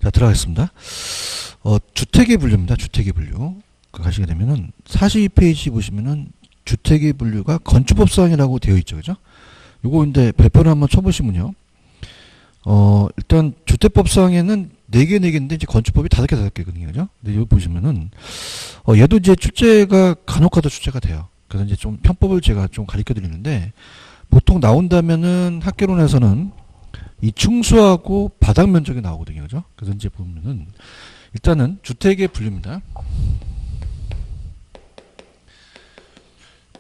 자, 들어가겠습니다. 주택의 분류입니다. 주택의 분류. 가시게 되면은 42페이지 보시면은 주택의 분류가 건축법상이라고 되어 있죠. 그죠? 요거 근데 발표를 한번 쳐보시면요. 일단 주택법상에는 4개, 4개인데 이제 건축법이 5개, 5개거든요. 그죠? 근데 여기 보시면은, 얘도 이제 출제가 간혹가다 출제가 돼요. 그래서 이제 좀 편법을 제가 좀 가르쳐 드리는데, 보통 나온다면은 학개론에서는 이 충수하고 바닥 면적이 나오거든요. 그죠? 그래서 이제 보면은, 일단은 주택의 분류입니다.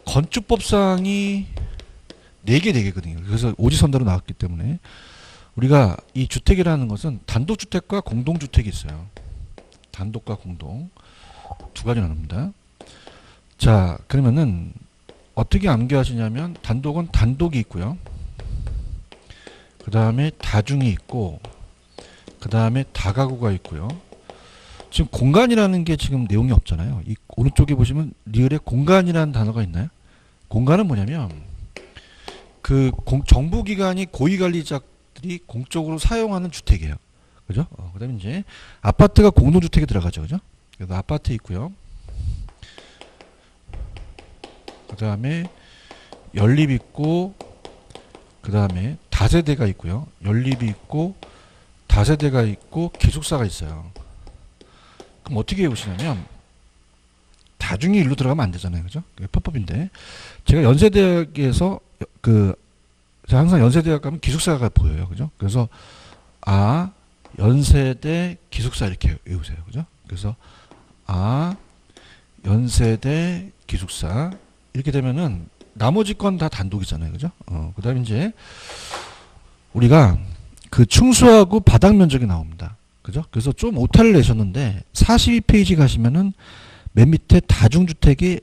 건축법상이 4개, 4개거든요. 그래서 오지선다로 나왔기 때문에, 우리가 이 주택이라는 것은 단독주택과 공동주택이 있어요. 단독과 공동. 두 가지 나눕니다. 자, 그러면은 어떻게 암기하시냐면 단독은 단독이 있고요. 그 다음에 다중이 있고, 그 다음에 다가구가 있고요. 지금 공간이라는 게 지금 내용이 없잖아요. 이 오른쪽에 보시면 리을에 공간이라는 단어가 있나요? 공간은 뭐냐면 그 정부기관이 고위관리자들이 공적으로 사용하는 주택이에요. 그죠? 그 다음에 이제 아파트가 공동주택에 들어가죠. 그죠? 그래서 아파트 있고요. 그 다음에 연립 있고, 그 다음에 다세대가 있고요. 연립이 있고, 다세대가 있고, 기숙사가 있어요. 그럼 어떻게 해보시냐면, 다중이 일로 들어가면 안 되잖아요. 그죠? 그게 편법인데. 제가 연세대학에서, 제가 항상 연세대학 가면 기숙사가 보여요. 그죠? 그래서, 연세대 기숙사 이렇게 외우세요. 그죠? 그래서, 연세대 기숙사. 이렇게 되면은, 나머지 건 다 단독이잖아요. 그죠? 그 다음에 이제, 우리가 그 충수하고 바닥 면적이 나옵니다. 그죠? 그래서 좀 오타를 내셨는데, 42페이지 가시면은, 맨 밑에 다중주택이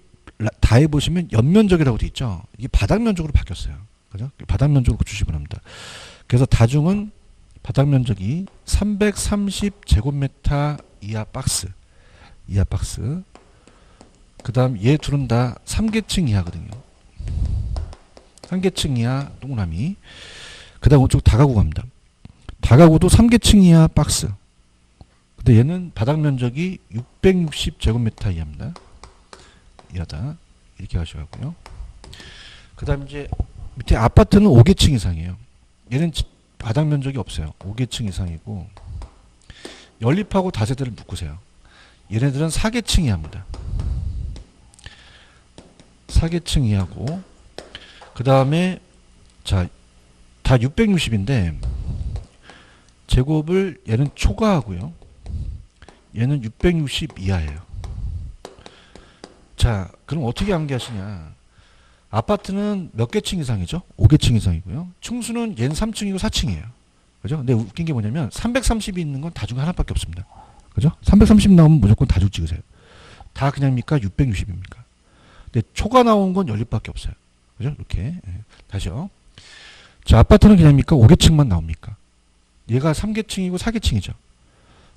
다 해보시면 연면적이라고 되어 있죠. 이게 바닥 면적으로 바뀌었어요. 그죠? 바닥 면적으로 고치시기 바랍니다. 그래서 다중은 바닥 면적이 330제곱미터 이하 박스. 그 다음 얘 둘은 다 3계층 이하거든요. 3계층 이하 동그라미. 그 다음 오른쪽 다가구 갑니다. 다가구도 3계층 이하 박스. 근데 얘는 바닥 면적이 660제곱미터 이하입니다. 이하다. 이렇게 가셔가고요. 그 다음 이제 밑에 아파트는 5계층 이상이에요. 얘는 바닥 면적이 없어요. 5계층 이상이고, 연립하고 다세대를 묶으세요. 얘네들은 4계층 이하입니다. 4계층 이하고, 그 다음에, 자, 다 660인데, 제곱을 얘는 초과하고요. 얘는 660 이하예요. 자, 그럼 어떻게 암기하시냐. 아파트는 몇 개층 이상이죠? 5계층 이상이고요. 충수는 얘는 3층이고 4층이에요. 그죠? 근데 웃긴 게 뭐냐면 330이 있는 건 다중 하나밖에 없습니다. 그죠? 330 나오면 무조건 다중 찍으세요. 다 그냥입니까? 660입니까? 근데 초가 나온 건 연립밖에 없어요. 그죠? 이렇게. 다시요. 자, 아파트는 그냥입니까? 5계층만 나옵니까? 얘가 3계층이고 4계층이죠.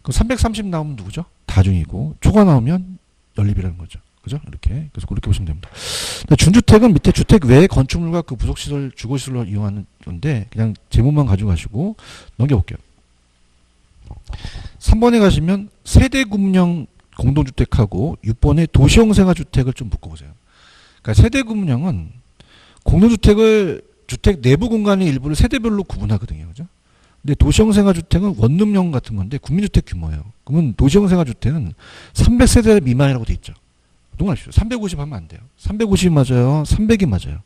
그럼 330 나오면 누구죠? 다중이고, 초가 나오면 연립이라는 거죠. 그죠? 이렇게. 그래서 그렇게 보시면 됩니다. 준주택은 밑에 주택 외의 건축물과 그 부속시설, 주거시설로 이용하는 건데, 그냥 제목만 가지고 가시고, 넘겨볼게요. 3번에 가시면 세대구문형 공동주택하고 6번에 도시형 생활주택을 좀 묶어보세요. 그러니까 세대구문형은 공동주택을 주택 내부 공간의 일부를 세대별로 구분하거든요. 그죠? 근데 도시형 생활주택은 원룸형 같은 건데 국민주택 규모예요. 그러면 도시형 생활주택은 300세대 미만이라고 돼 있죠. 동그라십시오. 350 하면 안 돼요. 350이 맞아요. 300이 맞아요.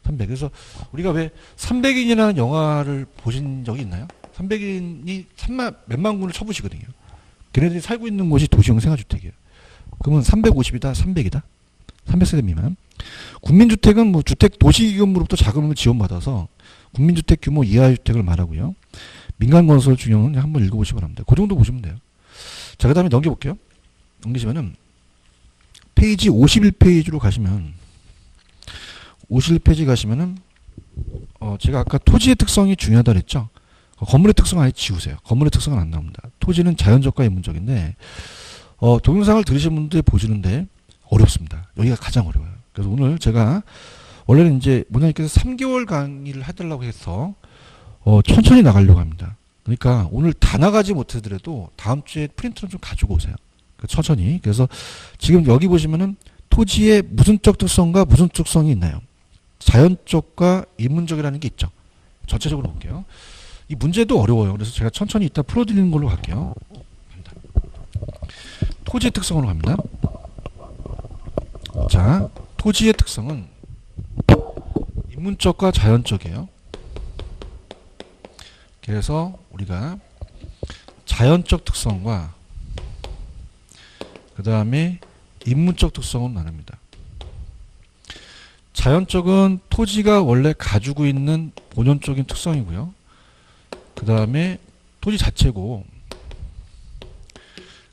300. 그래서 우리가 왜 300인이라는 영화를 보신 적이 있나요? 300인이 몇만 군을 쳐부시거든요. 걔네들이 살고 있는 곳이 도시형 생활주택이에요. 그러면 350이다, 300이다. 300세대 미만. 국민주택은 뭐 주택 도시기금으로부터 자금을 지원받아서 국민주택 규모 이하 주택을 말하고요. 민간건설 중용은 한번 읽어보시기 바랍니다. 그 정도 보시면 돼요. 자, 그 다음에 넘겨볼게요. 넘기시면은 페이지 51페이지로 가시면 51페이지 가시면은 제가 아까 토지의 특성이 중요하다 그랬죠. 건물의 특성 아예 지우세요. 건물의 특성은 안 나옵니다. 토지는 자연적과 인문적인데 동영상을 들으신 분들 보시는데 어렵습니다. 여기가 가장 어려워요. 그래서 오늘 제가 원래는 이제 모장님께서 3개월 강의를 해달라고 해서 천천히 나가려고 합니다. 그러니까 오늘 다 나가지 못하더라도 다음 주에 프린트는 좀 가지고 오세요. 천천히. 그래서 지금 여기 보시면은 토지의 무슨적 특성과 무슨 특성이 있나요? 자연적과 인문적이라는 게 있죠. 전체적으로 볼게요. 이 문제도 어려워요. 그래서 제가 천천히 이따 풀어드리는 걸로 갈게요. 토지의 특성으로 갑니다. 자, 토지의 특성은 인문적과 자연적이에요. 그래서 우리가 자연적 특성과 그 다음에 인문적 특성은 나눕니다. 자연적은 토지가 원래 가지고 있는 본연적인 특성이고요. 그 다음에 토지 자체고,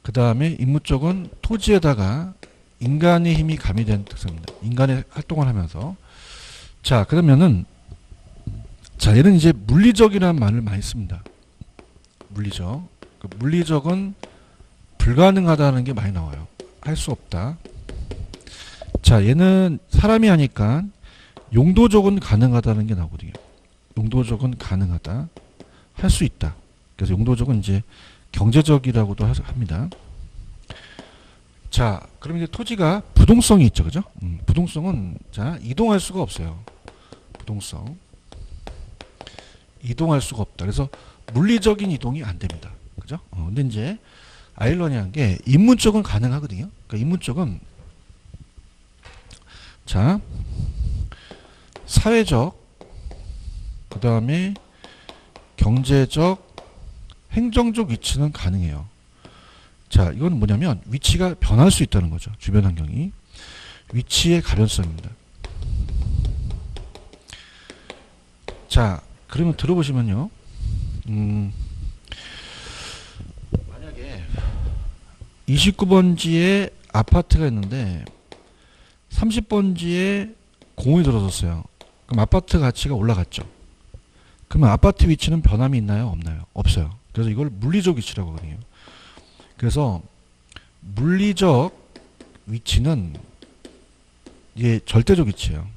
그 다음에 인문적은 토지에다가 인간의 힘이 가미된 특성입니다. 인간의 활동을 하면서. 자, 그러면은, 자, 얘는 이제 물리적이라는 말을 많이 씁니다. 물리적. 그 물리적은 불가능하다는 게 많이 나와요. 할 수 없다. 자, 얘는 사람이 하니까 용도적은 가능하다는 게 나오거든요. 용도적은 가능하다. 할 수 있다. 그래서 용도적은 이제 경제적이라고도 합니다. 자, 그럼 이제 토지가 부동성이 있죠. 그죠? 부동성은, 자, 이동할 수가 없어요. 부동성. 이동할 수가 없다. 그래서 물리적인 이동이 안 됩니다. 그죠? 근데 이제 아이러니한 게 인문적은 가능하거든요. 그러니까 인문적은, 자, 사회적, 그 다음에 경제적, 행정적 위치는 가능해요. 자, 이건 뭐냐면 위치가 변할 수 있다는 거죠. 주변 환경이. 위치의 가변성입니다. 자, 그러면 들어보시면요. 만약에 29번지에 아파트가 있는데 30번지에 공원이 들어섰어요. 그럼 아파트 가치가 올라갔죠. 그러면 아파트 위치는 변함이 있나요? 없나요? 없어요. 그래서 이걸 물리적 위치라고 하거든요. 그래서 물리적 위치는 이게 절대적 위치예요.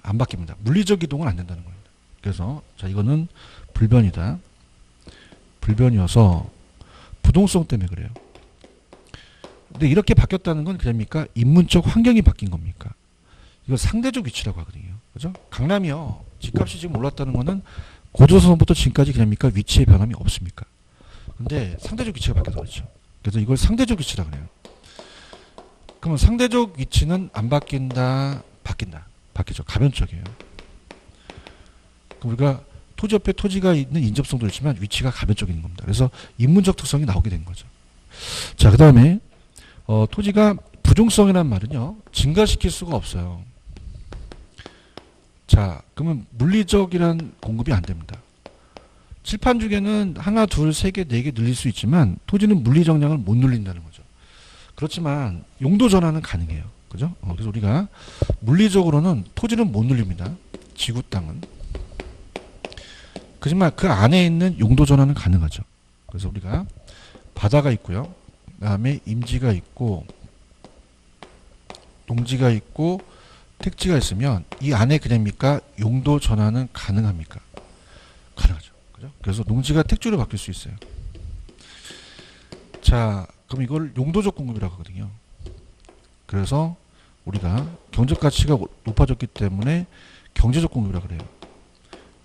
안 바뀝니다. 물리적 이동은 안 된다는 겁니다. 그래서 자, 이거는 불변이다. 불변이어서 부동성 때문에 그래요. 근데 이렇게 바뀌었다는 건 그럽니까? 인문적 환경이 바뀐 겁니까? 이거 상대적 위치라고 하거든요. 그죠? 강남이요. 집값이 지금 올랐다는 거는 고조선부터 지금까지 그럽니까? 위치의 변함이 없습니까? 근데 상대적 위치가 바뀌어서 그렇죠. 그래서 이걸 상대적 위치라고 그래요. 그러면 상대적 위치는 안 바뀐다, 바뀐다. 바뀌죠. 가변적이에요. 그럼 우리가 토지 옆에 토지가 있는 인접성도 있지만 위치가 가변적인 겁니다. 그래서 인문적 특성이 나오게 된 거죠. 자, 그 다음에 토지가 부종성이라는 말은요. 증가시킬 수가 없어요. 자, 그러면 물리적이란 공급이 안 됩니다. 칠판 중에는 하나, 둘, 세 개, 네 개 늘릴 수 있지만 토지는 물리정량을 못 늘린다는 거죠. 그렇지만 용도 전환은 가능해요. 그죠? 그래서 우리가 물리적으로는 토지는 못 늘립니다. 지구 땅은. 그렇지만 그 안에 있는 용도 전환은 가능하죠. 그래서 우리가 바다가 있고요. 그 다음에 임지가 있고 농지가 있고 택지가 있으면 이 안에 그냥입니까? 용도 전환은 가능합니까? 가능하죠. 그죠? 그래서 농지가 택지로 바뀔 수 있어요. 자, 그럼 이걸 용도적 공급이라고 하거든요. 그래서 우리가 경적 가치가 높아졌기 때문에 경제적 공급이라고 그래요.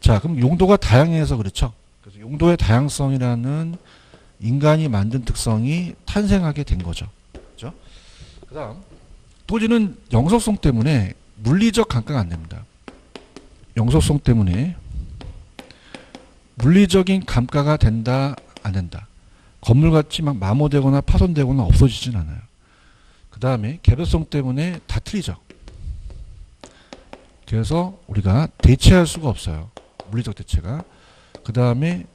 자, 그럼 용도가 다양해서 그렇죠. 그래서 용도의 다양성이라는 인간이 만든 특성이 탄생하게 된 거죠. 그죠? 그 다음, 토지는 영속성 때문에 물리적 감가가 안 됩니다. 영속성 때문에 물리적인 감가가 된다, 안 된다. 건물같이 막 마모되거나 파손되거나 없어지진 않아요. 그 다음에 개별성 때문에 다 틀리죠. 그래서 우리가 대체할 수가 없어요. 물리적 대체가. 그 다음에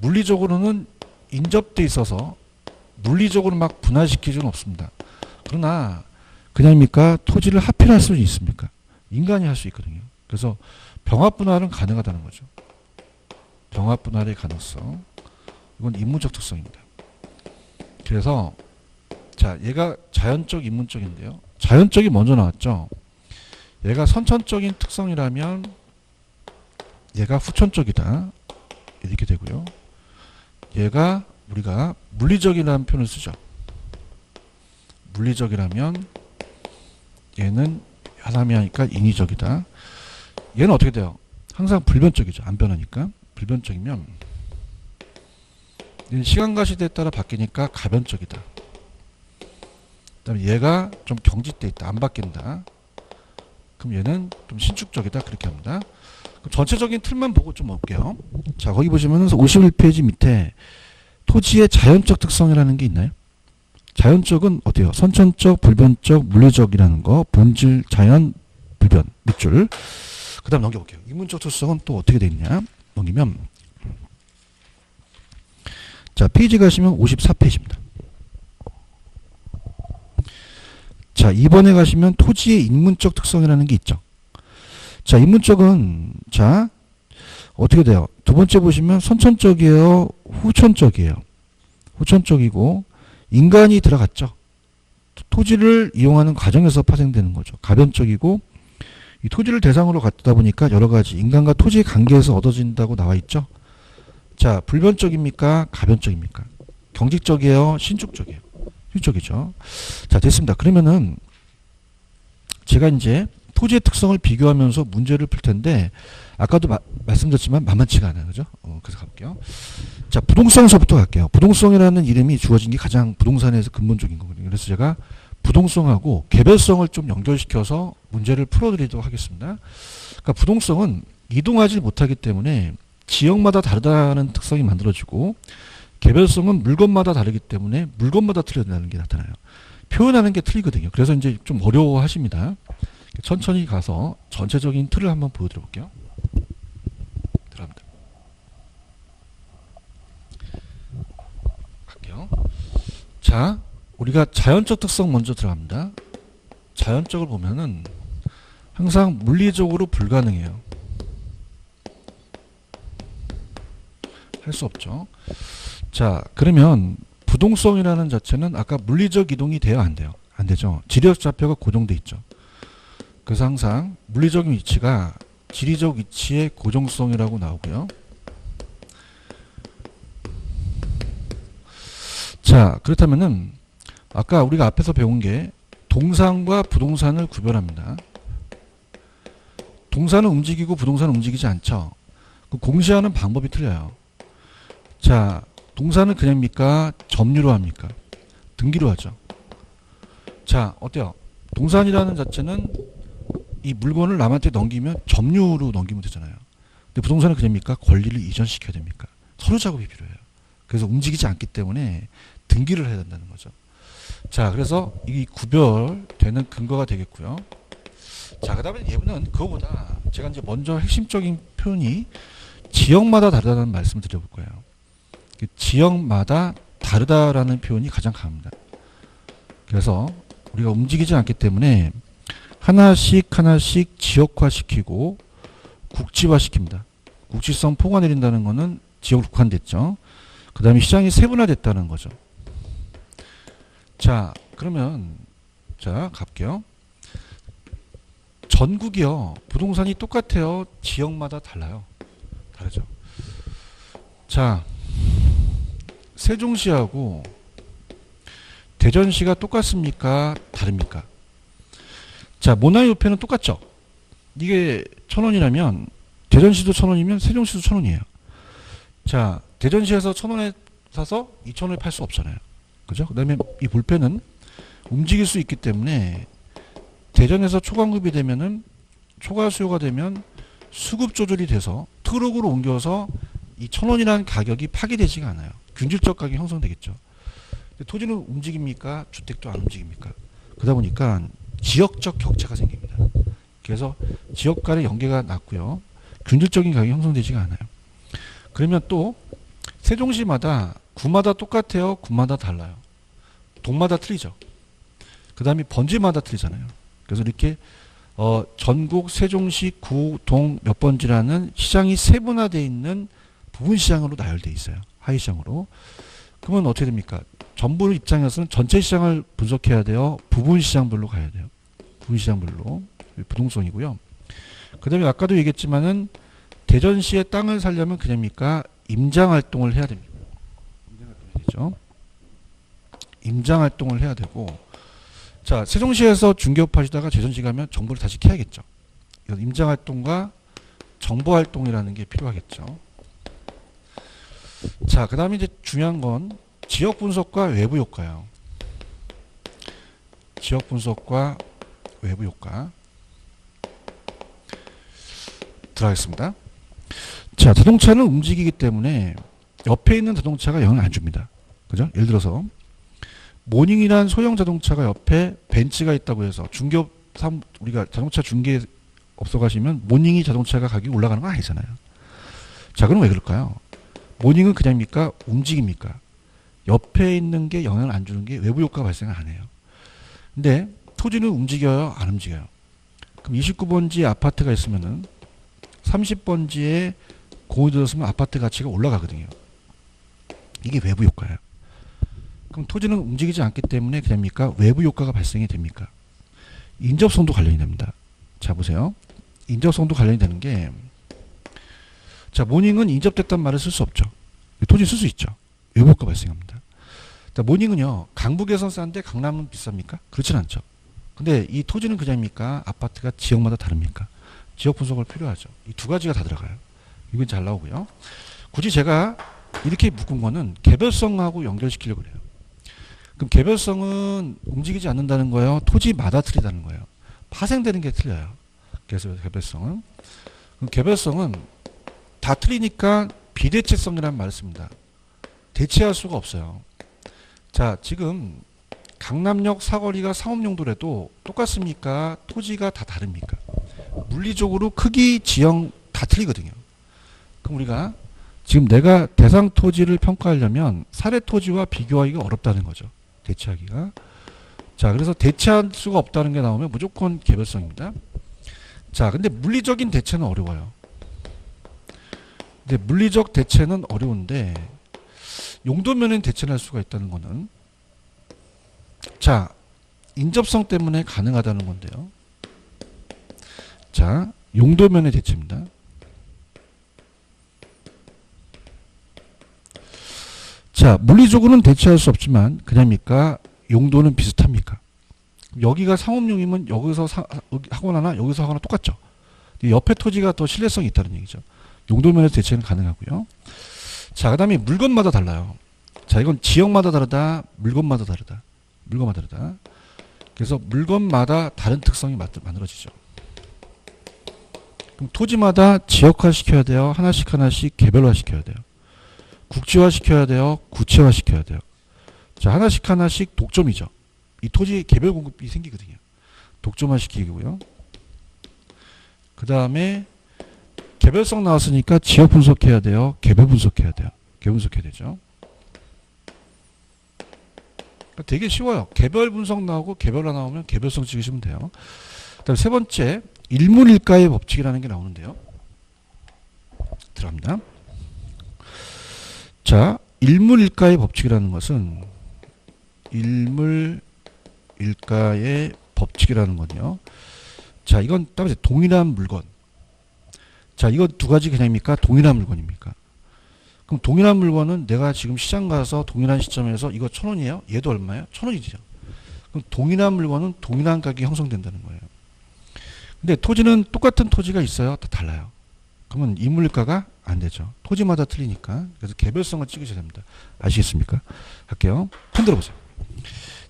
물리적으로는 인접돼 있어서 물리적으로 막 분할시킬 수는 없습니다. 그러나 그냥입니까? 토지를 하필할 수는 있습니까? 인간이 할 수 있거든요. 그래서 병합 분할은 가능하다는 거죠. 병합 분할의 가능성. 이건 인문적 특성입니다. 그래서 자, 얘가 자연적, 인문적인데요. 자연적이 먼저 나왔죠. 얘가 선천적인 특성이라면 얘가 후천적이다. 이렇게 되고요. 얘가 우리가 물리적이라는 표현을 쓰죠. 물리적이라면 얘는 하나미 하니까 인위적이다. 얘는 어떻게 돼요? 항상 불변적이죠. 안 변하니까. 불변적이면 시간과 시대에 따라 바뀌니까 가변적이다. 그 다음에 얘가 좀 경직돼 있다. 안 바뀐다. 그럼 얘는 좀 신축적이다. 그렇게 합니다. 그럼 전체적인 틀만 보고 좀 볼게요. 자, 거기 보시면 51페이지 밑에 토지의 자연적 특성이라는 게 있나요? 자연적은 어때요? 선천적, 불변적, 물리적이라는 거, 본질, 자연, 불변, 밑줄. 그 다음 넘겨볼게요. 인문적 특성은 또 어떻게 돼 있냐? 넘기면 자, 페이지 가시면 54페이지입니다. 자, 2번에 가시면 토지의 인문적 특성이라는 게 있죠. 자, 인문적은 자, 어떻게 돼요? 두 번째 보시면 선천적이에요? 후천적이에요? 후천적이고 인간이 들어갔죠. 토지를 이용하는 과정에서 파생되는 거죠. 가변적이고 이 토지를 대상으로 갖다 보니까 여러 가지 인간과 토지의 관계에서 얻어진다고 나와 있죠. 자, 불변적입니까? 가변적입니까? 경직적이에요? 신축적이에요? 신축적이죠. 자, 됐습니다. 그러면은 제가 이제 토지의 특성을 비교하면서 문제를 풀 텐데 아까도 말씀드렸지만 만만치가 않아요. 그죠? 그래서 가볼게요. 자, 부동성서부터 갈게요. 부동성이라는 이름이 주어진 게 가장 부동산에서 근본적인 거거든요. 그래서 제가 부동성하고 개별성을 좀 연결시켜서 문제를 풀어드리도록 하겠습니다. 그러니까 부동성은 이동하지 못하기 때문에 지역마다 다르다는 특성이 만들어지고 개별성은 물건마다 다르기 때문에 물건마다 틀린다는 게 나타나요. 표현하는 게 틀리거든요. 그래서 이제 좀 어려워하십니다. 천천히 가서 전체적인 틀을 한번 보여드려 볼게요. 들어갑니다. 갈게요. 자, 우리가 자연적 특성 먼저 들어갑니다. 자연적을 보면은 항상 물리적으로 불가능해요. 할 수 없죠. 자, 그러면 부동성이라는 자체는 아까 물리적 이동이 돼요? 안 돼요? 안 되죠. 지리적 좌표가 고정돼 있죠. 그래서 항상 물리적 위치가 지리적 위치의 고정성이라고 나오고요. 자, 그렇다면은 아까 우리가 앞에서 배운 게 동산과 부동산을 구별합니다. 동산은 움직이고 부동산은 움직이지 않죠. 그 공시하는 방법이 틀려요. 자, 동산은 그냥입니까? 점유로 합니까? 등기로 하죠. 자, 어때요? 동산이라는 자체는 이 물건을 남한테 넘기면 점유로 넘기면 되잖아요. 근데 부동산은 그냥입니까? 권리를 이전시켜야 됩니까? 서류 작업이 필요해요. 그래서 움직이지 않기 때문에 등기를 해야 된다는 거죠. 자, 그래서 이 구별되는 근거가 되겠고요. 자, 그 다음에 얘는 그거보다 제가 이제 먼저 핵심적인 표현이 지역마다 다르다는 말씀을 드려볼 거예요. 지역마다 다르다라는 표현이 가장 강합니다. 그래서 우리가 움직이지 않기 때문에 하나씩 하나씩 지역화시키고 국지화시킵니다. 국지성 포가 내린다는 것은 지역으로 국한됐죠. 그 다음에 시장이 세분화됐다는 거죠. 자, 그러면 자, 갈게요. 전국이요. 부동산이 똑같아요. 지역마다 달라요. 다르죠. 자, 세종시하고 대전시가 똑같습니까? 다릅니까? 자, 모나이오페는 똑같죠? 이게 1,000원이라면 대전시도 1,000원이면 세종시도 1,000원이에요. 자, 대전시에서 1,000원에 사서 2,000원에 팔 수 없잖아요. 그죠? 그 다음에 이 볼펜은 움직일 수 있기 때문에 대전에서 초과급이 되면은 초과 수요가 되면 수급 조절이 돼서 트럭으로 옮겨서 이 1,000원이라는 가격이 파기되지가 않아요. 균질적 가격이 형성되겠죠. 토지는 움직입니까? 주택도 안 움직입니까? 그러다 보니까 지역적 격차가 생깁니다. 그래서 지역 간의 연계가 낮고요. 균질적인 가격이 형성되지가 않아요. 그러면 또 세종시마다 구마다 똑같아요? 구마다 달라요? 동마다 틀리죠. 그 다음에 번지마다 틀리잖아요. 그래서 이렇게 전국 세종시 구, 동 몇 번지라는 시장이 세분화되어 있는 부분 시장으로 나열되어 있어요. 하위 시장으로. 그러면 어떻게 됩니까? 정부 입장에서는 전체 시장을 분석해야 돼요. 부분 시장별로 가야 돼요. 부분 시장별로. 부동성이고요. 그 다음에 아까도 얘기했지만은 대전시의 땅을 살려면 그냥입니까? 임장 활동을 해야 됩니다. 임장 활동이 되죠. 임장 활동을 해야 되고, 자, 세종시에서 중개업 하시다가 제천시 가면 정보를 다시 캐야겠죠. 임장 활동과 정보 활동이라는 게 필요하겠죠. 자, 그 다음에 이제 중요한 건 지역 분석과 외부 효과예요. 지역 분석과 외부 효과 들어가겠습니다. 자, 자동차는 움직이기 때문에 옆에 있는 자동차가 영향을 안 줍니다. 그죠? 예를 들어서 모닝이란 소형 자동차가 옆에 벤츠가 있다고 해서 중개업 우리가 자동차 중개업소 가시면 모닝이 자동차가 가격이 올라가는 건 아니잖아요. 자, 그럼 왜 그럴까요? 모닝은 그냥입니까? 움직입니까? 옆에 있는 게 영향을 안 주는 게 외부 효과가 발생을 안 해요. 근데 토지는 움직여요? 안 움직여요? 그럼 29번지에 아파트가 있으면은 30번지에 공이 들었으면 아파트 가치가 올라가거든요. 이게 외부 효과예요. 그럼 토지는 움직이지 않기 때문에 그냥입니까? 외부 효과가 발생이 됩니까? 인접성도 관련이 됩니다. 자, 보세요. 인접성도 관련이 되는 게, 자, 모닝은 인접됐단 말을 쓸 수 없죠. 토지 쓸 수 있죠. 외부 효과 발생합니다. 자, 모닝은요, 강북에선 싼데 강남은 비쌉니까? 그렇진 않죠. 근데 이 토지는 그냥입니까? 아파트가 지역마다 다릅니까? 지역 분석을 필요하죠. 이 두 가지가 다 들어가요. 이건 잘 나오고요. 굳이 제가 이렇게 묶은 거는 개별성하고 연결시키려고 그래요. 그럼 개별성은 움직이지 않는다는 거예요? 토지마다 틀리다는 거예요? 파생되는 게 틀려요. 그래서 개별성은. 그럼 개별성은 다 틀리니까 비대체성이라는 말을 씁니다. 대체할 수가 없어요. 자, 지금 강남역 사거리가 상업용도라도 똑같습니까? 토지가 다 다릅니까? 물리적으로 크기, 지형 다 틀리거든요. 그럼 우리가 지금 내가 대상 토지를 평가하려면 사례 토지와 비교하기가 어렵다는 거죠. 대체하기가. 자, 그래서 대체할 수가 없다는 게 나오면 무조건 개별성입니다. 자, 근데 물리적인 대체는 어려워요. 근데 물리적 대체는 어려운데 용도면은 대체할 수가 있다는 거는, 자, 인접성 때문에 가능하다는 건데요. 자, 용도면의 대체입니다. 자, 물리적으로는 대체할 수 없지만 그냥입니까? 용도는 비슷합니까? 여기가 상업용이면 여기서 하거나 여기서 하거나 똑같죠. 옆에 토지가 더 신뢰성이 있다는 얘기죠. 용도면에서 대체는 가능하고요. 자, 그 다음에 물건마다 달라요. 자, 이건 지역마다 다르다, 물건마다 다르다. 물건마다 다르다. 그래서 물건마다 다른 특성이 만들어지죠. 그럼 토지마다 지역화 시켜야 돼요. 하나씩 하나씩 개별화 시켜야 돼요. 국지화 시켜야 돼요. 구체화 시켜야 돼요. 자, 하나씩 하나씩 독점이죠. 이 토지 개별 공급이 생기거든요. 독점화 시키고요. 그 다음에 개별성 나왔으니까 지역 분석해야 돼요. 개별 분석해야 돼요. 개별 분석해야 되죠. 그러니까 되게 쉬워요. 개별 분석 나오고 개별화 나오면 개별성 찍으시면 돼요. 그 다음에 세 번째, 일물일가의 법칙이라는 게 나오는데요. 들어갑니다. 자, 일물일가의 법칙이라는 것은 일물일가의 법칙이라는 건요. 자, 이건 따라서 동일한 물건. 자, 이거 두 가지 개념입니까? 동일한 물건입니까? 그럼 동일한 물건은 내가 지금 시장 가서 동일한 시점에서 이거 1,000원이에요? 얘도 얼마예요? 1,000원이죠. 그럼 동일한 물건은 동일한 가격이 형성된다는 거예요. 근데 토지는 똑같은 토지가 있어요? 다 달라요. 그러면 일물일가가 안 되죠. 토지마다 틀리니까. 그래서 개별성을 찍으셔야 됩니다. 아시겠습니까? 할게요. 흔들어 보세요.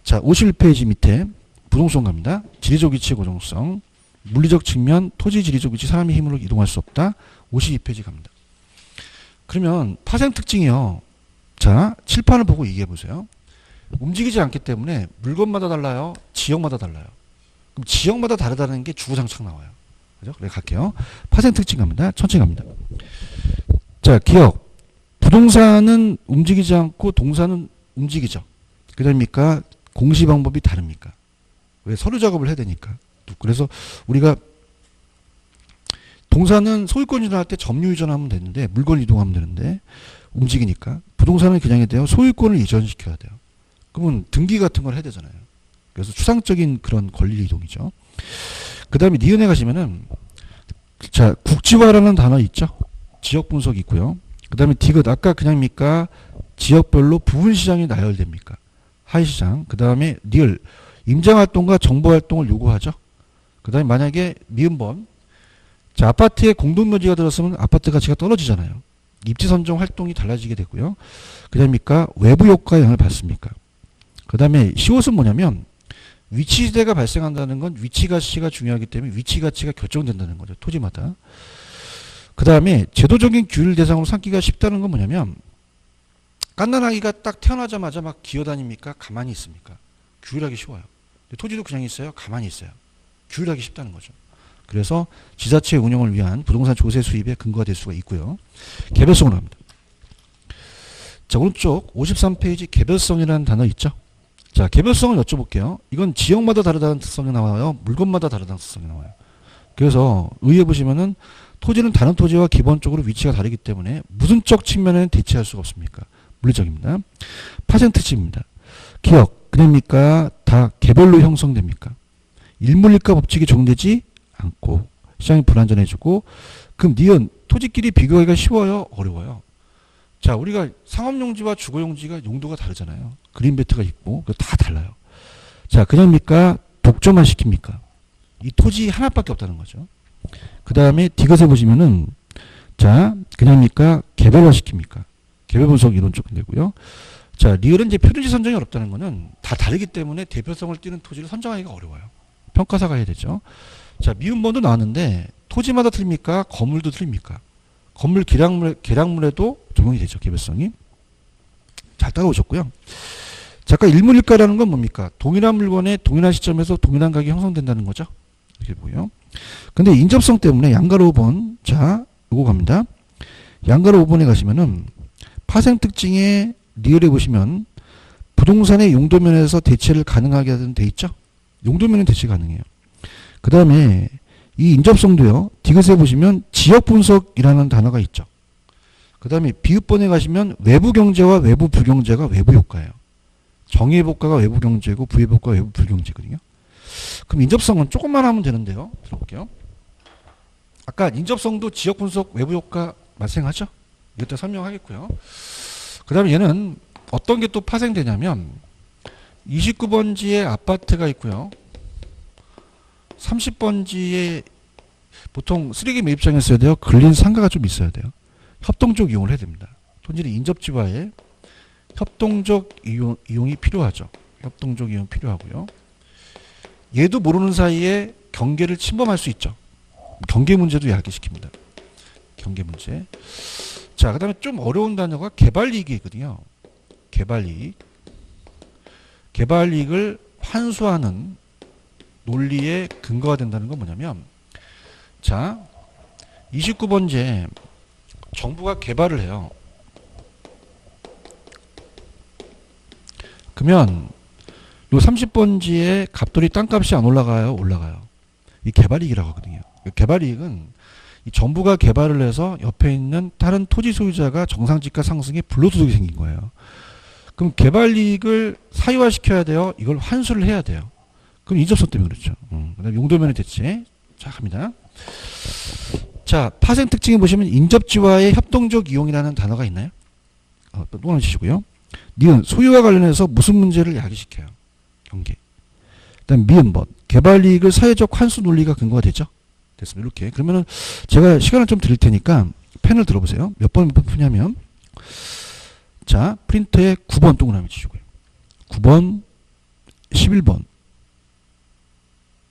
자, 51페이지 밑에 부동성 갑니다. 지리적 위치 고정성. 물리적 측면, 토지 지리적 위치, 사람의 힘으로 이동할 수 없다. 52페이지 갑니다. 그러면 파생 특징이요. 자, 칠판을 보고 얘기해 보세요. 움직이지 않기 때문에 물건마다 달라요. 지역마다 달라요. 그럼 지역마다 다르다는 게 주구장창 나와요. 그죠? 그래 갈게요. 파생 특징 갑니다. 천천히 갑니다. 자, 기억. 부동산은 움직이지 않고 동사는 움직이죠. 그러니까 공시 방법이 다릅니까? 왜? 서류 작업을 해야 되니까. 그래서 우리가 동사는 소유권 이전할 때 점유 이전하면 되는데, 물건 이동하면 되는데 움직이니까, 부동산은 그냥 해야 돼요. 소유권을 이전시켜야 돼요. 그러면 등기 같은 걸 해야 되잖아요. 그래서 추상적인 그런 권리 이동이죠. 그 다음에 니은에 가시면은, 자, 국지화라는 단어 있죠. 지역 분석이 있고요. 그 다음에 디귿 아까 그냥입니까? 지역별로 부분 시장이 나열됩니까? 하위 시장. 그 다음에 리을 임장활동과 정보활동을 요구하죠. 그 다음에 만약에 미음번 자 아파트에 공동묘지가 들었으면 아파트 가치가 떨어지잖아요. 입지 선정 활동이 달라지게 되고요. 그다음입니까? 외부 효과에 영향을 받습니까? 그 다음에 시옷은 뭐냐면 위치지대가 발생한다는 건 위치 가치가 중요하기 때문에 위치 가치가 결정된다는 거죠. 토지마다. 그 다음에 제도적인 규율 대상으로 삼기가 쉽다는 건 뭐냐면 갓난아기가 딱 태어나자마자 막 기어다닙니까? 가만히 있습니까? 규율하기 쉬워요. 토지도 그냥 있어요? 가만히 있어요. 규율하기 쉽다는 거죠. 그래서 지자체 운영을 위한 부동산 조세 수입의 근거가 될 수가 있고요. 개별성으로 합니다. 자, 오른쪽 53페이지 개별성이라는 단어 있죠? 자, 개별성을 여쭤볼게요. 이건 지역마다 다르다는 특성이 나와요. 물건마다 다르다는 특성이 나와요. 그래서 의에 보시면은 토지는 다른 토지와 기본적으로 위치가 다르기 때문에 무슨적 측면에는 대체할 수가 없습니까? 물리적입니다. 파생특징입니다. 기억, 그럽니까? 다 개별로 형성됩니까? 일물일가 법칙이 적용되지 않고 시장이 불안전해지고 그럼 니은 토지끼리 비교하기가 쉬워요? 어려워요? 자, 우리가 상업용지와 주거용지가 용도가 다르잖아요. 그린벨트가 있고 다 달라요. 자, 그냥입니까? 독점화 시킵니까? 이 토지 하나밖에 없다는 거죠. 그 다음에 디귿에 보시면은 자, 그냥입니까? 개별화 시킵니까? 개별 분석 이론적 되고요. 자, 리을은 이제 표준지 선정이 어렵다는 거는 다 다르기 때문에 대표성을 띠는 토지를 선정하기가 어려워요. 평가사가 해야 되죠. 자, 미음번도 나왔는데 토지마다 틀립니까? 건물도 틀립니까? 건물 계량물에도 적용이 되죠. 개별성이. 잘 따라오셨고요. 자, 아까 일물일가라는 건 뭡니까? 동일한 물건에 동일한 시점에서 동일한 가격이 형성된다는 거죠. 이렇게 보여요. 근데 인접성 때문에 양가로 5번. 자, 요거 갑니다. 양가로 5번에 가시면은 파생 특징에 리을에 보시면 부동산의 용도면에서 대체를 가능하게 하는 데 있죠. 용도면은 대체 가능해요. 그 다음에 이 인접성도요. 디귿에 보시면 지역 분석이라는 단어가 있죠. 그 다음에 비읍번에 가시면 외부 경제와 외부 불경제가 외부 효과예요. 정의해볼까가 외부 경제고 부해볼까가 외부 불경제거든요. 그럼 인접성은 조금만 하면 되는데요. 들어볼게요. 아까 인접성도 지역 분석 외부 효과 발생하죠. 이것도 설명하겠고요. 그 다음에 얘는 어떤 게 또 파생되냐면 29번지에 아파트가 있고요. 30번지에 보통 쓰레기 매입장에 써야 돼요. 근린 상가가 좀 있어야 돼요. 협동적 이용을 해야 됩니다. 토지는 인접지와의 협동적 이용이 필요하죠. 협동적 이용 필요하고요. 얘도 모르는 사이에 경계를 침범할 수 있죠. 경계 문제도 야기시킵니다. 경계 문제. 자, 그 다음에 좀 어려운 단어가 개발이익이 있거든요. 개발이익. 개발이익을 환수하는 논리의 근거가 된다는 건 뭐냐면 자 29번째 정부가 개발을 해요. 그러면 요 30번지에 갑돌이 땅값이 안 올라가요? 올라가요. 이 개발이익이라고 하거든요. 개발이익은 이 정부가 개발을 해서 옆에 있는 다른 토지 소유자가 정상지가 상승에 불로소득이 생긴 거예요. 그럼 개발이익을 사유화시켜야 돼요? 이걸 환수를 해야 돼요. 그럼 인접성 때문에 그렇죠. 그다음 용도면의 대체. 자, 갑니다. 자, 파생 특징에 보시면 인접지와의 협동적 이용이라는 단어가 있나요? 또 하나 주시고요. 니은 소유와 관련해서 무슨 문제를 야기시켜요? 경계. 그다음 미음번 개발이익을 사회적 환수 논리가 근거가 되죠. 됐습니다. 이렇게. 그러면은 제가 시간을 좀 드릴 테니까 펜을 들어보세요. 몇 번 푸냐면 자, 프린터에 9번 동그라미 치시고요. 9번, 11번,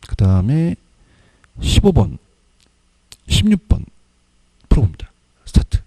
그 다음에 15번, 16번 풀어봅니다. 스타트.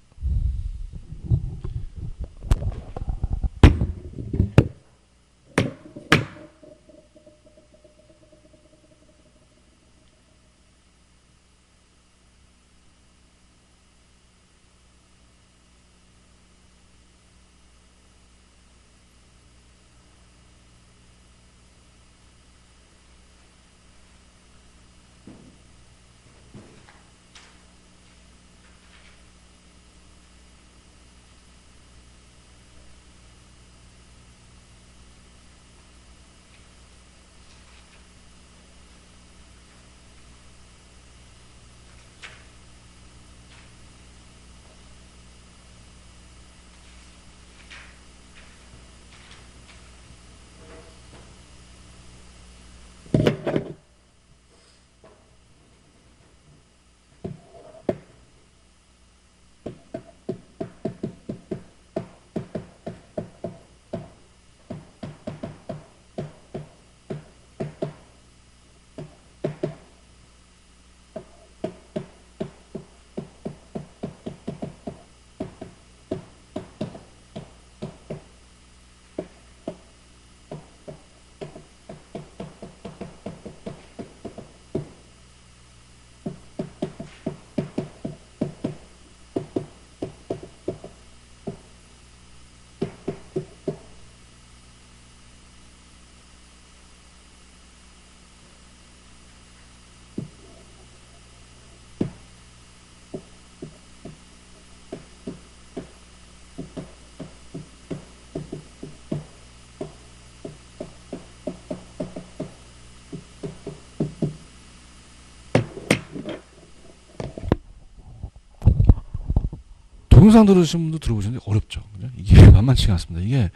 동영상 들으신 분도 들어보시는데 어렵죠. 그죠? 이게 만만치가 않습니다. 이게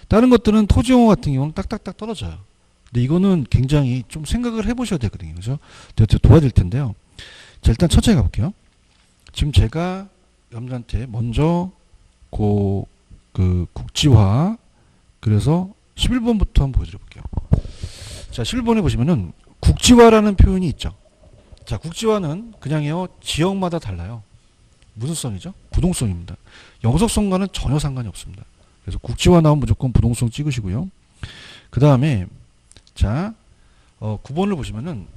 다른 것들은 토지용어 같은 경우는 딱딱딱 떨어져요. 근데 이거는 굉장히 좀 생각을 해보셔야 되거든요. 그죠? 제가 도와드릴 텐데요. 자, 일단 천천히 가볼게요. 지금 제가 여러분들한테 먼저 그 국지화 그래서 11번부터 한번 보여드려 볼게요. 자, 11번에 보시면은 국지화라는 표현이 있죠. 자, 국지화는 그냥요 지역마다 달라요. 무슨 성이죠? 부동성입니다. 영속성과는 전혀 상관이 없습니다. 그래서 국지화 나오면 무조건 부동성 찍으시고요. 그 다음에 자 9번을 보시면은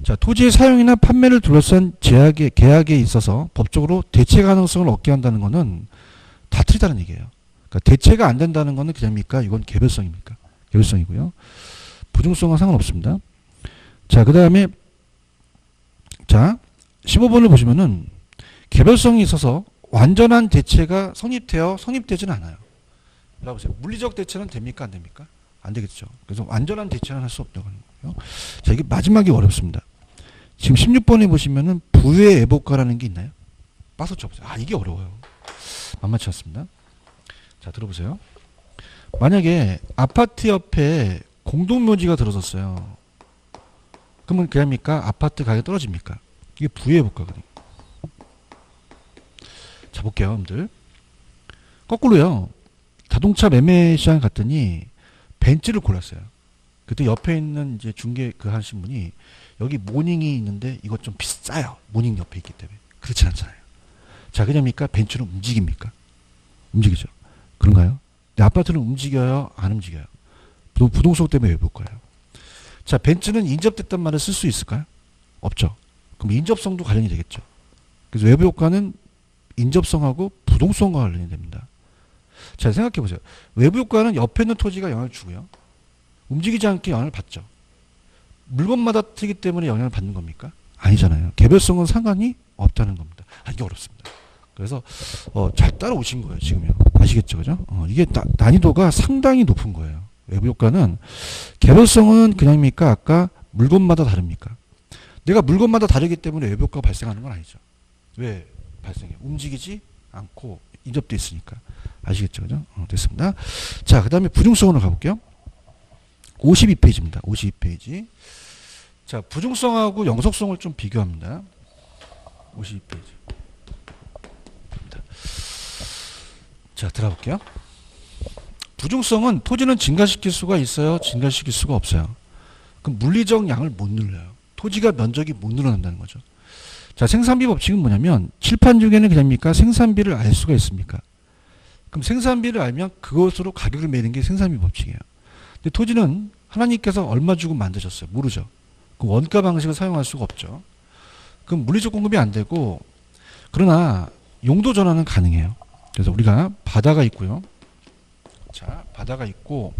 자 토지의 사용이나 판매를 둘러싼 계약에 있어서 법적으로 대체 가능성을 얻게 한다는 것은 다 틀리다는 얘기예요. 그러니까 대체가 안 된다는 것은 그냥입니까? 이건 개별성입니까? 개별성이고요. 부중성과 상관없습니다. 자, 그 다음에 자 15번을 보시면은 개별성이 있어서 완전한 대체가 성립되지는 않아요. 보세요. 물리적 대체는 됩니까? 안 됩니까? 안 되겠죠. 그래서 완전한 대체는 할 수 없다고 하는 거예요. 자, 이게 마지막이 어렵습니다. 지금 16번에 보시면은 부의 애복가라는 게 있나요? 빠서 쳐보세요. 아, 이게 어려워요. 만만치 않습니다. 자, 들어보세요. 만약에 아파트 옆에 공동묘지가 들어섰어요. 그러면 그럽니까? 아파트 가격이 떨어집니까? 이게 부의 애복가거든요. 자, 볼게요, 여러분들. 거꾸로요. 자동차 매매 시장 갔더니 벤츠를 골랐어요. 그때 옆에 있는 이제 중개 그 하신 분이 여기 모닝이 있는데 이것 좀 비싸요. 모닝 옆에 있기 때문에. 그렇지 않잖아요. 자, 그냥입니까? 벤츠는 움직입니까? 움직이죠. 그런가요? 근데 아파트는 움직여요? 안 움직여요? 부동성 때문에 왜 볼 거예요? 자, 벤츠는 인접됐단 말을 쓸 수 있을까요? 없죠. 그럼 인접성도 관련이 되겠죠. 그래서 외부 효과는 인접성하고 부동성과 관련이 됩니다. 자, 생각해 보세요. 외부 효과는 옆에 있는 토지가 영향을 주고요. 움직이지 않게 영향을 받죠. 물건마다 틀리기 때문에 영향을 받는 겁니까? 아니잖아요. 개별성은 상관이 없다는 겁니다. 아, 이게 어렵습니다. 그래서 잘 따라오신 거예요. 지금요. 아시겠죠? 그죠? 이게 난이도가 상당히 높은 거예요. 외부 효과는 개별성은 그냥입니까? 아까 물건마다 다릅니까? 내가 물건마다 다르기 때문에 외부 효과가 발생하는 건 아니죠. 왜 발생해요? 움직이지 않고 인접돼 있으니까. 아시겠죠? 그죠? 됐습니다. 자, 그 다음에 부중성으로 가볼게요. 52페이지입니다. 52페이지. 자, 부중성하고 영속성을 좀 비교합니다. 52페이지. 자, 들어볼게요. 부중성은 토지는 증가시킬 수가 있어요? 증가시킬 수가 없어요? 그럼 물리적 양을 못 늘려요. 토지가 면적이 못 늘어난다는 거죠. 자, 생산비 법칙은 뭐냐면 칠판 중에는 그냥입니까? 생산비를 알 수가 있습니까? 그럼 생산비를 알면 그것으로 가격을 매는 게 생산비 법칙이에요. 근데 토지는 하나님께서 얼마 주고 만드셨어요? 모르죠. 그 원가 방식을 사용할 수가 없죠. 그럼 물리적 공급이 안 되고 그러나 용도 전환은 가능해요. 그래서 우리가 바다가 있고요. 자, 바다가 있고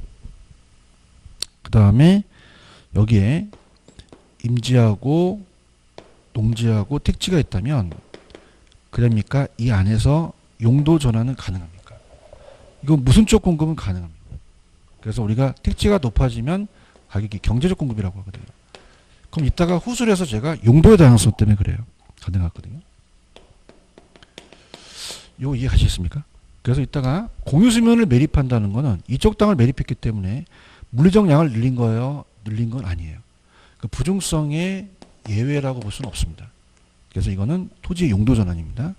그 다음에 여기에 임지하고 농지하고 택지가 있다면 그럽니까? 이 안에서 용도 전환은 가능합니까? 이건 무슨 쪽 공급은 가능합니다. 그래서 우리가 택지가 높아지면 가격이 경제적 공급이라고 하거든요. 그럼 이따가 후술해서 제가 용도의 다양성 때문에 그래요. 가능하거든요. 이거 이해하시겠습니까? 그래서 이따가 공유수면을 매립한다는 거는 이쪽 땅을 매립했기 때문에 물리적 양을 늘린 거예요? 늘린 건 아니에요. 그 부중성의 예외라고 볼 수는 없습니다. 그래서 이거는 토지의 용도 전환입니다.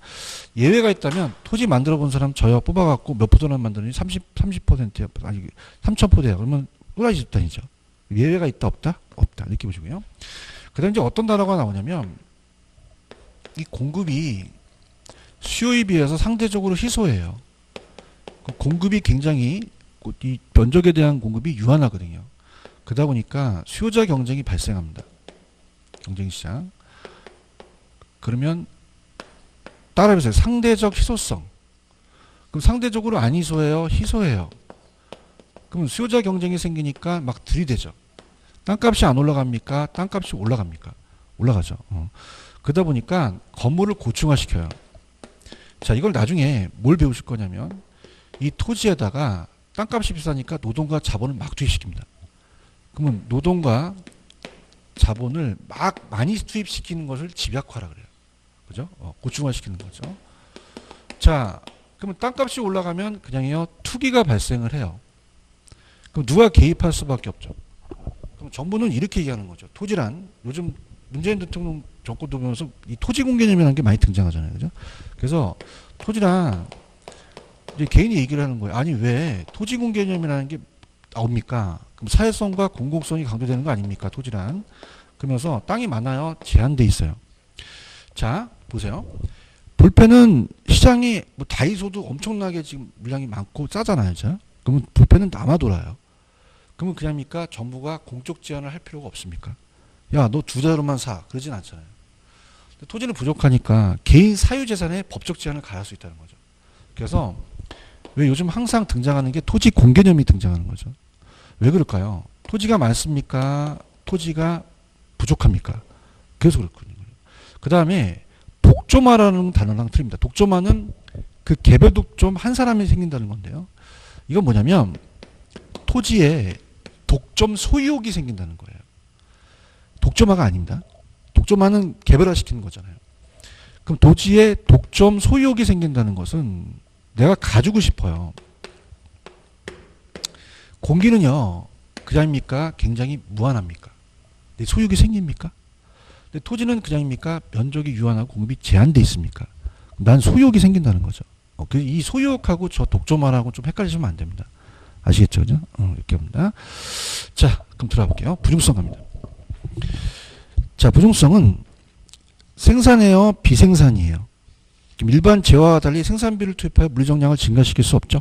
예외가 있다면 토지 만들어 본 사람 저요 뽑아갖고 몇 포전환 만드느니 30%야. 아니 3,000포대야. 그러면 또라이 집단이죠. 예외가 있다 없다? 없다. 이렇게 보시고요. 그 다음에 이제 어떤 단어가 나오냐면 이 공급이 수요에 비해서 상대적으로 희소해요. 공급이 굉장히 이 면적에 대한 공급이 유한하거든요. 그러다 보니까 수요자 경쟁이 발생합니다. 경쟁시장. 그러면 따라해보세요. 상대적 희소성. 그럼 상대적으로 안 희소해요? 희소해요. 그럼 수요자 경쟁이 생기니까 막 들이대죠. 땅값이 안 올라갑니까? 땅값이 올라갑니까? 올라가죠. 그러다 보니까 건물을 고층화시켜요. 자, 이걸 나중에 뭘 배우실 거냐면 이 토지에다가 땅값이 비싸니까 노동과 자본을 막 투입시킵니다. 그러면 노동과 자본을 막 많이 투입시키는 것을 집약화라 그래요. 그죠? 고층화시키는 거죠. 자, 그러면 땅값이 올라가면 그냥요 투기가 발생을 해요. 그럼 누가 개입할 수밖에 없죠. 그럼 정부는 이렇게 얘기하는 거죠. 토지란 요즘 문재인 대통령 정권도 보면서 이 토지 공개념이라는 게 많이 등장하잖아요. 그죠? 그래서 토지란 이제 개인이 얘기를 하는 거예요. 아니 왜 토지 공개념이라는 게 나옵니까? 그럼 사회성과 공공성이 강조되는 거 아닙니까? 토지란. 그러면서 땅이 많아요. 제한돼 있어요. 자, 보세요. 볼펜은 시장이 뭐 다이소도 엄청나게 지금 물량이 많고 싸잖아요. 자. 그러면 볼펜은 남아 돌아요. 그러면 그냥입니까? 정부가 공적 제한을 할 필요가 없습니까? 야, 너 두 자루만 사. 그러진 않잖아요. 토지는 부족하니까 개인 사유재산에 법적 제한을 가할 수 있다는 거죠. 그래서 왜 요즘 항상 등장하는 게 토지 공개념이 등장하는 거죠. 왜 그럴까요? 토지가 많습니까? 토지가 부족합니까? 그래서 그렇거든요. 그 다음에 독점화라는 단어랑 틀립니다. 독점화는 그 개별 독점 한 사람이 생긴다는 건데요. 이건 뭐냐면 토지에 독점 소유욕이 생긴다는 거예요. 독점화가 아닙니다. 독점화는 개별화시키는 거잖아요. 그럼 토지에 독점 소유욕이 생긴다는 것은 내가 가지고 싶어요. 공기는요, 그냥입니까? 굉장히 무한합니까? 내 소유욕이 생깁니까? 근데 토지는 그냥입니까? 면적이 유한하고 공급이 제한돼 있습니까? 난 소유욕이 생긴다는 거죠. 이 소유욕하고 저 독점화라고 좀 헷갈리시면 안 됩니다. 아시겠죠? 그죠? 이렇게 합니다. 자, 그럼 들어가 볼게요. 부중성 갑니다. 자, 부중성은 생산이에요? 비생산이에요? 일반 재화와 달리 생산비를 투입하여 물리정량을 증가시킬 수 없죠.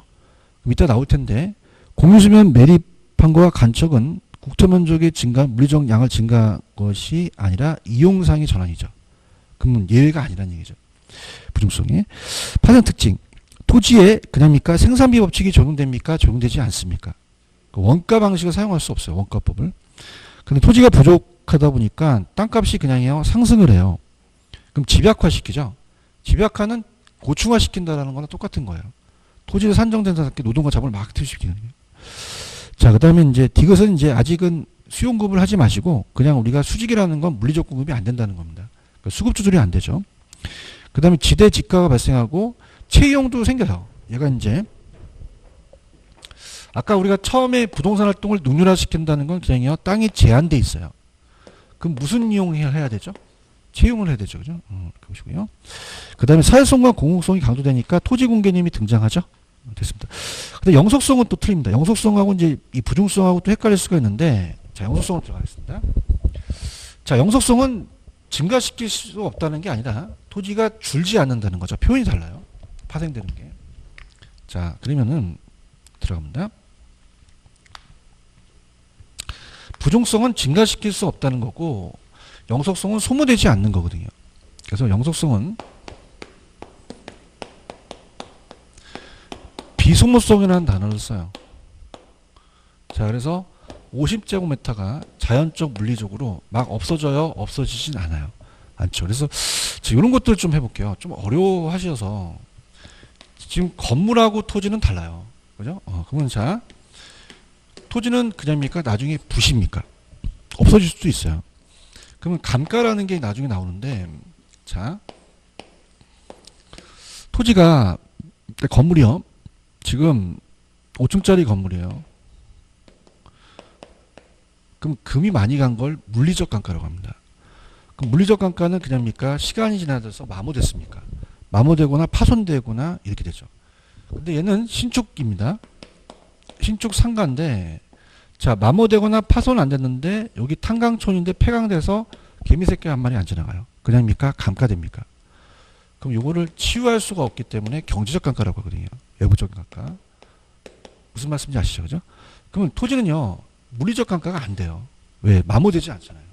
그럼 이따 나올 텐데 공유수면 매립한 것과 간척은 국토면적의 증가, 물리정량을 증가한 것이 아니라 이용상의 전환이죠. 그러면 예외가 아니라는 얘기죠. 부중성의 파생 특징. 토지에 그냥입니까? 생산비 법칙이 적용됩니까? 적용되지 않습니까? 원가 방식을 사용할 수 없어요. 원가법을. 근데 토지가 부족하다 보니까 땅값이 그냥요 상승을 해요. 그럼 집약화 시키죠. 집약화는 고층화 시킨다라는 거랑 똑같은 거예요. 토지를 산정된 사람께 노동과 자본을 막 투입시키는 거예요. 자, 그 다음에 이제 디귿은 이제 아직은 수용급을 하지 마시고 그냥 우리가 수직이라는 건 물리적 공급이 안 된다는 겁니다. 그러니까 수급 조절이 안 되죠. 그 다음에 지대 지가가 발생하고 채용도 생겨요. 얘가 이제 아까 우리가 처음에 부동산 활동을 능률화시킨다는 건 그냥요 땅이 제한돼 있어요. 그럼 무슨 이용을 해야 되죠? 채용을 해야 되죠. 그죠? 이렇게 보시고요. 그 다음에 사회성과 공공성이 강조되니까 토지 공개념이 등장하죠. 됐습니다. 근데 영속성은 또 틀립니다. 영속성하고 이제 이 부중성하고 또 헷갈릴 수가 있는데, 자, 영속성으로 들어가겠습니다. 자, 영속성은 증가시킬 수 없다는 게 아니라 토지가 줄지 않는다는 거죠. 표현이 달라요. 파생되는 게. 자, 그러면은 들어갑니다. 부중성은 증가시킬 수 없다는 거고, 영속성은 소모되지 않는 거거든요. 그래서 영속성은 비소모성이라는 단어를 써요. 자, 그래서 50제곱미터가 자연적 물리적으로 막 없어져요? 없어지진 않아요. 않죠. 그래서 이런 것들 좀 해볼게요. 좀 어려워하셔서 지금 건물하고 토지는 달라요. 그죠? 그러면 자, 토지는 그냥입니까? 나중에 부십니까? 없어질 수도 있어요. 그러면 감가라는 게 나중에 나오는데, 자, 토지가 건물이요. 지금 5층짜리 건물이에요. 그럼 금이 많이 간 걸 물리적 감가라고 합니다. 그럼 물리적 감가는 그냥입니까? 시간이 지나서 마모됐습니까? 마모되거나 파손되거나 이렇게 되죠. 근데 얘는 신축입니다. 신축 상가인데, 자, 마모되거나 파손 안 됐는데 여기 탄강촌인데 폐강돼서 개미새끼 한 마리 안 지나가요. 그냥입니까? 감가됩니까? 그럼 요거를 치유할 수가 없기 때문에 경제적 감가라고 하거든요. 외부적인 감가. 무슨 말씀인지 아시죠? 그죠? 그러면 토지는요, 물리적 감가가 안 돼요. 왜? 마모되지 않잖아요.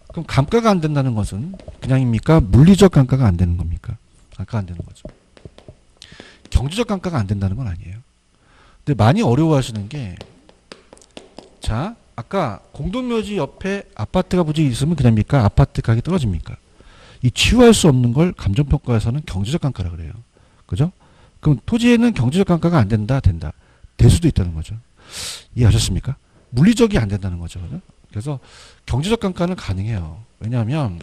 그럼 감가가 안 된다는 것은 그냥입니까? 물리적 감가가 안 되는 겁니까? 감가가 안 되는 거죠. 경제적 감가가 안 된다는 건 아니에요. 근데 많이 어려워하시는 게, 자, 아까 공동묘지 옆에 아파트가 부지 있으면 그냥입니까? 아파트 가격이 떨어집니까? 이 치유할 수 없는 걸 감정평가에서는 경제적 감가라 그래요. 그죠? 그럼 토지에는 경제적 감가가 안 된다, 된다. 될 수도 있다는 거죠. 이해하셨습니까? 물리적이 안 된다는 거죠. 그죠? 그래서 경제적 감가는 가능해요. 왜냐하면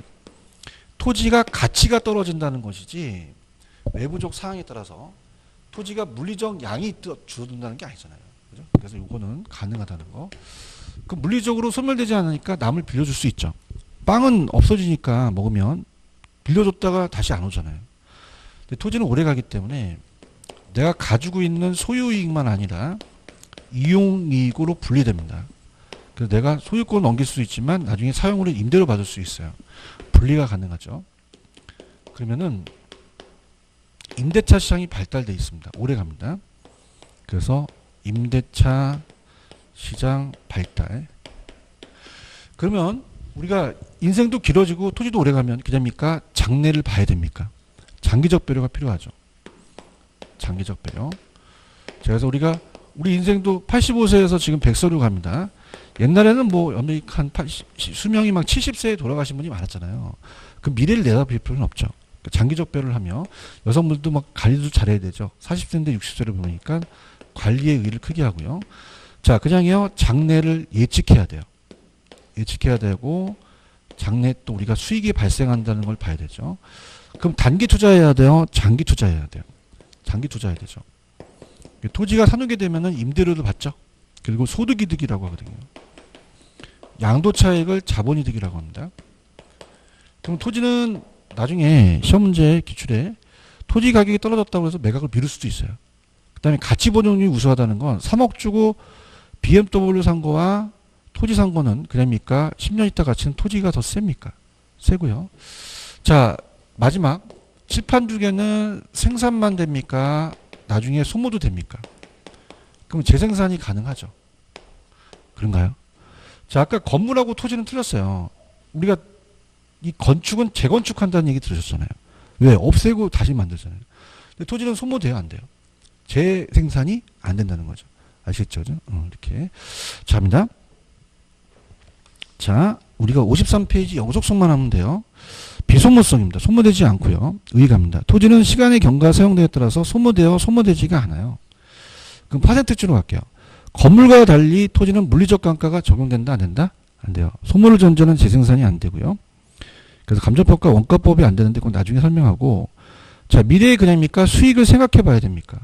토지가 가치가 떨어진다는 것이지 외부적 상황에 따라서 토지가 물리적 양이 줄어든다는 게 아니잖아요. 그죠? 그래서 이거는 가능하다는 거. 그 물리적으로 소멸되지 않으니까 남을 빌려줄 수 있죠. 빵은 없어지니까 먹으면 빌려줬다가 다시 안 오잖아요. 근데 토지는 오래 가기 때문에 내가 가지고 있는 소유이익만 아니라 이용이익으로 분리됩니다. 그래서 내가 소유권을 넘길 수 있지만 나중에 사용으로 임대료 받을 수 있어요. 분리가 가능하죠. 그러면은 임대차 시장이 발달되어 있습니다. 오래 갑니다. 그래서 임대차 시장 발달. 그러면 우리가 인생도 길어지고 토지도 오래 가면 그냥입니까? 장래를 봐야 됩니까? 장기적 배려가 필요하죠. 장기적 배려. 그래서 우리가 우리 인생도 85세에서 지금 100세로 갑니다. 옛날에는 뭐 한 수명이 막 70세에 돌아가신 분이 많았잖아요. 그 미래를 내다볼 필요는 없죠. 장기적 배려를 하며 여성분들도 막 관리도 잘해야 되죠. 40세인데 60세를 보니까 관리의 의의를 크게 하고요. 자, 그냥요 장래를 예측해야 돼요. 예측해야 되고 장래 또 우리가 수익이 발생한다는 걸 봐야 되죠. 그럼 단기 투자해야 돼요? 장기 투자해야 돼요? 장기 투자해야 되죠. 토지가 사놓게 되면은 임대료도 받죠. 그리고 소득이득이라고 하거든요. 양도 차익을 자본이득이라고 합니다. 그럼 토지는 나중에 시험 문제 기출에 토지 가격이 떨어졌다고 해서 매각을 미룰 수도 있어요. 그 다음에 가치 보존율이 우수하다는 건 3억 주고 BMW 산 거와 토지 산 거는 그냥입니까? 10년 있다 가치는 토지가 더 셉니까? 세고요. 자, 마지막 칠판 주게는 생산만 됩니까? 나중에 소모도 됩니까? 그럼 재생산이 가능하죠. 그런가요? 자, 아까 건물하고 토지는 틀렸어요. 우리가 이 건축은 재건축한다는 얘기 들으셨잖아요. 왜? 없애고 다시 만들잖아요. 근데 토지는 소모돼요? 안 돼요? 재생산이 안 된다는 거죠. 아시겠죠? 이렇게. 자, 합니다. 자, 우리가 53페이지 영속성만 하면 돼요. 비소모성입니다. 소모되지 않고요. 의의갑니다. 토지는 시간의 경과 사용되에 따라서 소모되어 소모되지가 않아요. 그럼 퍼센트주로 갈게요. 건물과 달리 토지는 물리적 감가가 적용된다 안 된다? 안 돼요. 소모를 전제는 재생산이 안 되고요. 그래서 감정평가 원가법이 안 되는데 그건 나중에 설명하고, 자, 미래의 그냥입니까? 수익을 생각해 봐야 됩니까?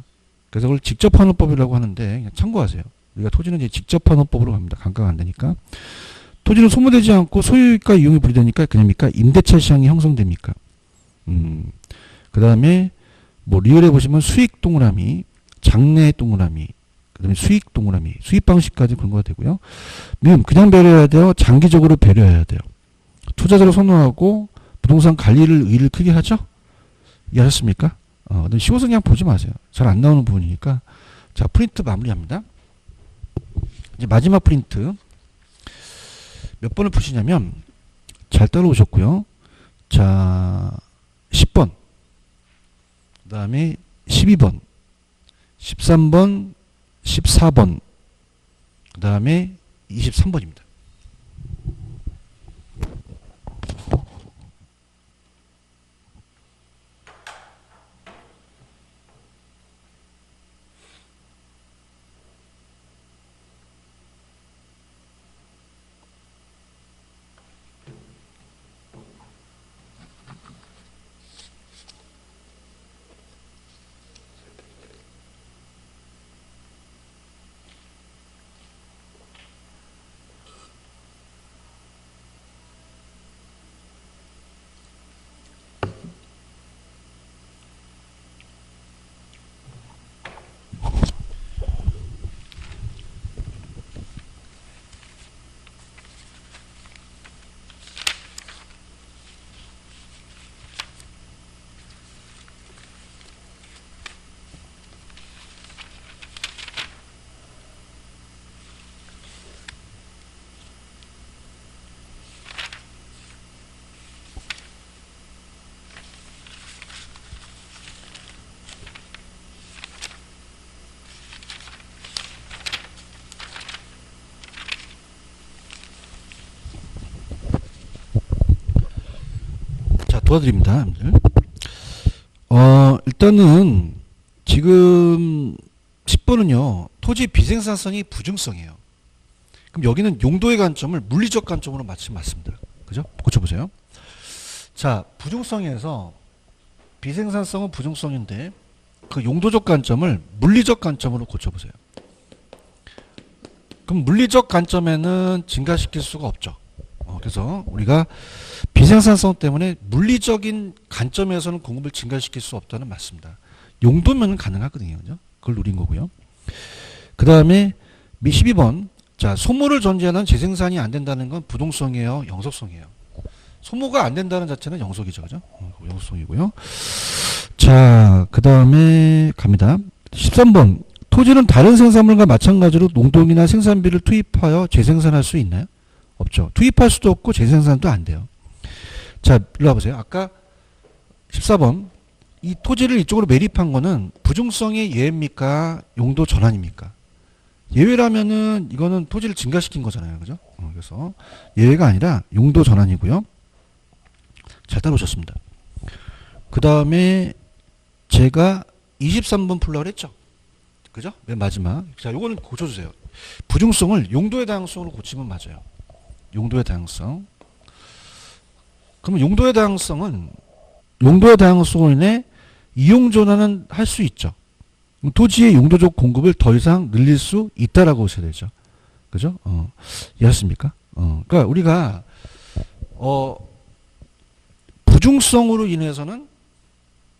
그래서 그걸 직접환원법이라고 하는데 그냥 참고하세요. 우리가 토지는 이제 직접환원법으로 갑니다. 감가가 안 되니까. 토지는 소모되지 않고 소유가 이용이 분리되니까 그냥입니까? 임대차 시장이 형성됩니까? 그 다음에 뭐 리얼에 보시면 수익 동그라미, 장래 동그라미, 그 다음에 수익 동그라미, 수익 방식까지 근거가 되고요. 그냥 배려해야 돼요. 장기적으로 배려해야 돼요. 투자자를 선호하고 부동산 관리를 의의를 크게 하죠. 이해하셨습니까? 쉬워서 그냥 보지 마세요. 잘 안 나오는 부분이니까. 자, 프린트 마무리합니다. 이제 마지막 프린트. 몇 번을 푸시냐면, 잘 따라오셨고요. 자, 10번. 그 다음에 12번. 13번. 14번. 그 다음에 23번입니다. 도와드립니다. 일단은 지금 10번은요. 토지 비생산성이 부증성이에요. 그럼 여기는 용도의 관점을 물리적 관점으로 맞추면 맞습니다. 그죠? 고쳐보세요. 자, 부증성에서 비생산성은 부중성인데 그 용도적 관점을 물리적 관점으로 고쳐보세요. 그럼 물리적 관점에는 증가시킬 수가 없죠. 그래서 우리가 비생산성 때문에 물리적인 관점에서는 공급을 증가시킬 수 없다는 맞습니다. 용도면은 가능하거든요. 그죠? 그걸 노린 거고요. 그 다음에 12번. 자, 소모를 전제하는 재생산이 안 된다는 건 부동성이에요? 영속성이에요? 소모가 안 된다는 자체는 영속이죠. 그죠? 영속성이고요. 자, 그 다음에 갑니다. 13번. 토지는 다른 생산물과 마찬가지로 농동이나 생산비를 투입하여 재생산할 수 있나요? 없죠. 투입할 수도 없고 재생산도 안 돼요. 자, 일로 와보세요. 아까 14번. 이 토지를 이쪽으로 매립한 거는 부중성의 예외입니까? 용도 전환입니까? 예외라면은 이거는 토지를 증가시킨 거잖아요. 그죠? 그래서 예외가 아니라 용도 전환이고요. 잘 따라오셨습니다. 그 다음에 제가 23번 풀라고 했죠. 그죠? 맨 마지막. 자, 요거는 고쳐주세요. 부중성을 용도의 다양성으로 고치면 맞아요. 용도의 다양성. 그러면 용도의 다양성으로 인해 이용 전환은 할 수 있죠. 토지의 용도적 공급을 더 이상 늘릴 수 있다라고 보셔야 되죠. 그죠? 이해하십니까? 그러니까 우리가 부중성으로 인해서는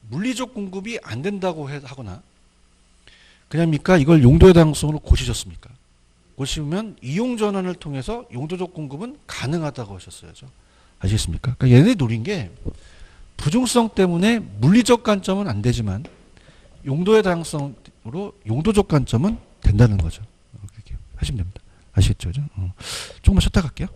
물리적 공급이 안 된다고 하거나 그냥입니까? 이걸 용도의 다양성으로 고치셨습니까? 고치면 이용 전환을 통해서 용도적 공급은 가능하다고 하셨어야죠. 아시겠습니까? 그러니까 얘네 노린 게 부중성 때문에 물리적 관점은 안 되지만 용도의 다양성으로 용도적 관점은 된다는 거죠. 그렇게 하시면 됩니다. 아시겠죠? 조금만 쉬었다 갈게요.